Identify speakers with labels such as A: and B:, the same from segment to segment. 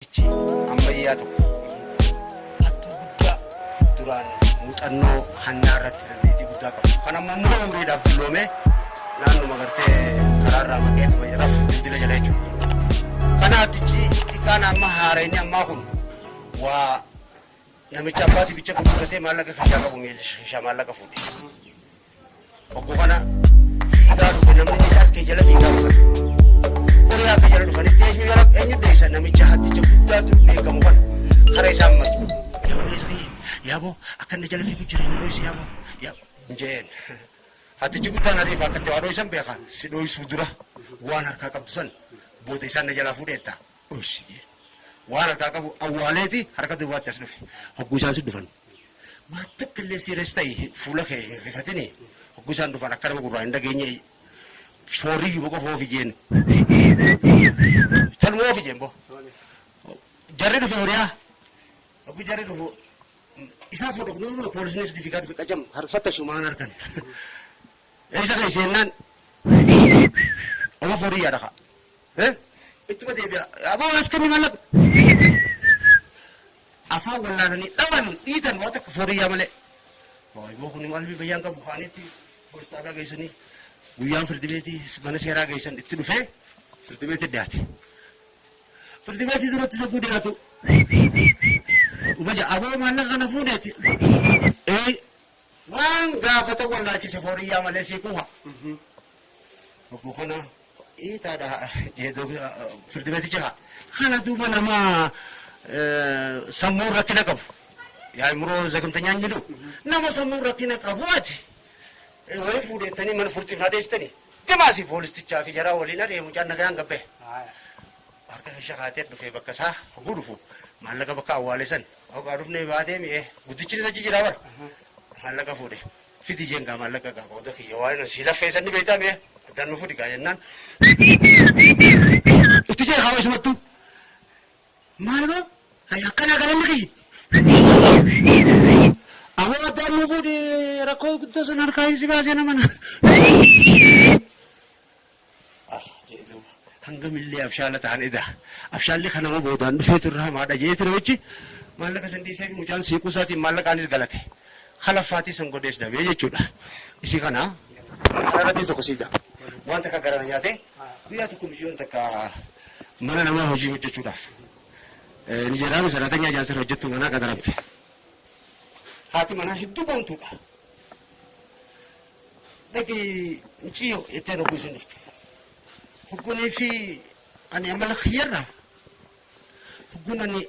A: Ichi ammayyaa tokko hattuu guddaa duraan muuxannoo hannaa irratti dandeettii guddaa qabu. Kan amma immoo umriidhaaf dulloomee naannuma gartee karaarraa maqeetu rafu dildila jala jechuudha. Kanaatichi xiqqaan amma haareenyi ammaa kun waa namicha abbaatii bicha gurguratee maallaqa kishaa qabu meeshaa maallaqa fuudhe. Obbo kana fiigaa dhufe namni isaa harkee jala fiigaa dhufan. Horii akka jala dhufanitti eenyu deessa namicha hatticha guddaa ture beekamu kana karaa isaan matu. Yaaboleessa ta'e yaaboo akka inni jala fiigu jira inni dho'isi yaaboo njeen. Hattichi guddaan ariif akka itti waa dho'isan beeka si dho'isuu dura waan harkaa qabdu san booda isaan na jalaa fuudheetta dho'isi jeen. Waan harkaa qabu awwaaleeti harka duwwaatti as dhufe hogguu isaan si dhufan. Waan takka illee siirees ta'e fuula kee rifatini hogguu isaan dhufan akka nama gurraa hin dhageenye foorrii boqo foofi jeen. Talmoo oofi jeen boo. Jarri dhufe horiyaa. Hogguu jarri dhufu isaa foto kunoo poolisiinis difikaa dhufe qajam harfatta shumaan harkan. Isa kan seennaan oma foorrii yaada kaa. Ittuma deebi'a. Aboo as kenni mallaqa. Afaan wallaananii dhawan dhiitan waan takka fooriyyaa malee. Boo kun maal bifayyaan qabu kaanitti poolisaadhaa geessanii guyyaan firdibeetii mana seeraa geessan itti dhufee firdibeetii dhiyaate. Firdibeetii duratti sagguu dhiyaatu. Ubaja aboo maallaqa kana fuudheeti. Waan gaafata wallaalchise fooriyyaa malee siikuuha. Bokkuu kana itaadha jedhu firdibeeticha haa. Kana duuba nama sammuu rakkina qabu. Yaa immoo zagamtanyaan jedhu nama sammuu rakkina qabu ati. Wali fuudhettanii mana furtiif adeemsitanii deemaasii poolistichaa fi jaraa waliin adeemu caan nagaan gabbee. Harka keessa kaatee dhufee bakka isaa hogguu dhufu maallaqa bakka awwaalee san hoggaa dhufnee baatee mi'ee guddichi isa jijjiiraa bara. Maallaqa fuudhe fiti jeengaa maallaqa qaba oda kiyya waan si laffeessan ni beektaa mi'ee addaan nu fuudhi gaa jennaan. Itti jee hawa isumattu maaloo akkanaa galanna kiyyi. Aboo addaan nu fuudhi rakkoo guddaa sun harkaa isi baasee namana. Hangamillee abshaala ta'an edaa. Abshaalli kan nama boodaan dhufee turre hamaadha jeeti namichi maallaqa san dhiisee fi mucaan siiquu isaatiin maallaqaanis galate. Halaffaatii san godees dhabee jechuudha. Isii kana sararratti tokko siidha. Waan takka garana nyaate guyyaa tokko mishiyoon takka mana namaa hojii hojjechuudhaaf. Ni jedhama saratanyaa jaansir hojjettu manaa qadaramte. Haati manaa hedduu boontuudha. Dhaqii miciyoo ittiin hogguu isin dhufte. Hoggunii fi ani amala khiyyarraa. Hogguun ani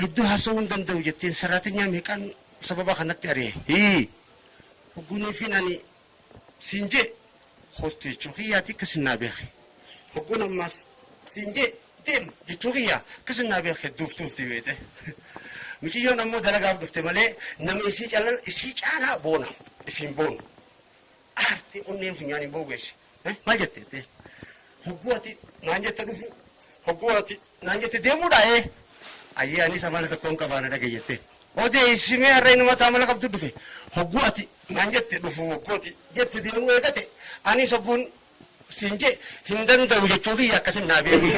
A: hedduu haasa'uu hin danda'u jettiin saratanyaa meeqaan sababa kanatti ari'e. Hoggunii fi ani siinjee hotti jechuu kiyyaatti akkasinnaa beeke. Hogguun ammaas siinjee deemu jechuu kiyyaa akkasinnaa beeke hedduuf tuulti beete. Miciyyoon ammoo dalagaaf dhufte malee nama isii caalaa boona ifiin boonu. Aartii onneen funyaan hin boogeessi. Maal jettee? Hogguu ati naan jette dhufu hogguu ati naan jette deemuudha ayyee anis amala tokkoon qabaana dhagaye jettee. Odee simee harree nama amala qabdu dhufe hogguu ati naan jette dhufu hogguu ati jette deemuu eegate anis hogguun siinjee hin danda'u jechuu kiyya akkasin naa beeku.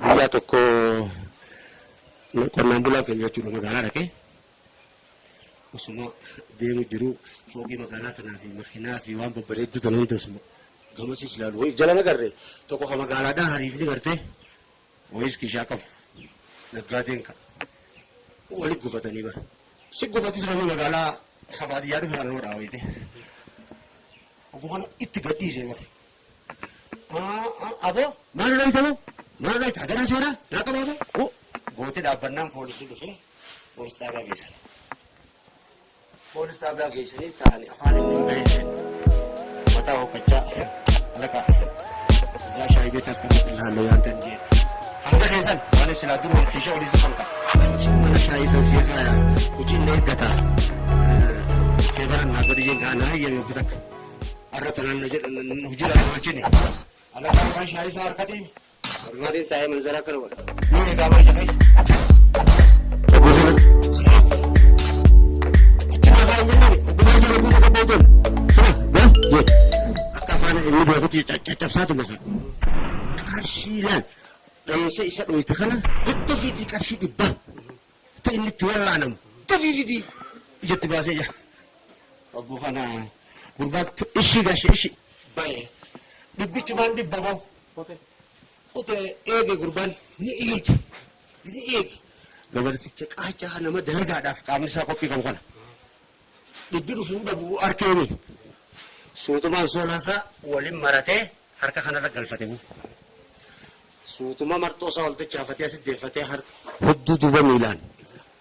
A: Guyyaa tokko qonnaan bulaa keenya jechuudha magaalaa dhaqee osuma deemu jiru foogii magaalaa kanaa fi makiinaa fi waan babbareedduu tan hundi osuma gamasiis ilaalu wayif jala nagarre tokko ka magaalaadhaan hariifni gartee wayis kishaa qabu naggaateen ka wali gufatanii bara si gufatis namni magaalaa kabaadiyyaa dhufe kan loodhaa wayite obbo kana itti gadhiisee bara. Aboo maal dhoytamoo maal dhoyta adanaa seeraa naa qabaatu gootee dhaabbannaan poolisii dhufee poolis dhaabaa geessan. Poolis dhaabaa geessanii ta'anii afaan inni hin baheeteen mataa hokkachaa alaqa isaa shaayii beekaas kanatti ilaallee waan ta'an jee. Hanga keessan waan silaa duruu keesha olii safan qaba. Achi mana shaayii san fiigaa hojii inni eeggata. Feebaran naa godhi jeen kaan hayyame obbi takka. Arra tanaan na jedhan hojiidhaan oolchini. Alaqaan waan shaayii isaa harkatiin barbaadeen taa'ee manzaraa kana godha. Yoo eegaa bara jafees. Akka afaan inni beekutti caccabsaatu maka. qarshii laal dhayeessa isa dhoyte kana tattafiitii qarshii dhibbaa ta inni itti wallaanamu tafiifitii ijatti baasee jira. Obbo kana gurbaatti ishii gashee ishii baay'ee dhibbichi waan dhibba bahu Kutee eege gurbaan ni eege gabarticha qaacaa nama dalagaadhaaf qaamni isaa qophii qabu kana dhibbi dhufuu dhabuu harkeemi suutumaan soolaasaa waliin maratee harka kanarra galfatee suutuma marxoo isaa waltachaafatee asitti deeffatee harka hudduu duuba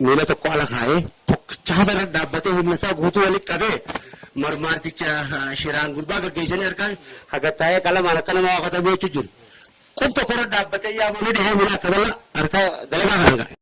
A: miila tokko ala kaayee tokkicha hafarra dhaabbatee humna isaa guutuu walitti qabee marmaarticha shiraan gurbaa gaggeessanii harkaan hagattaa'ee qalamaan akka nama waaqatamee jechuu jiru. Qubta korra dhaabbatee yaabanii dhahee miila akka bala harka dalagaa kanaan ga'a.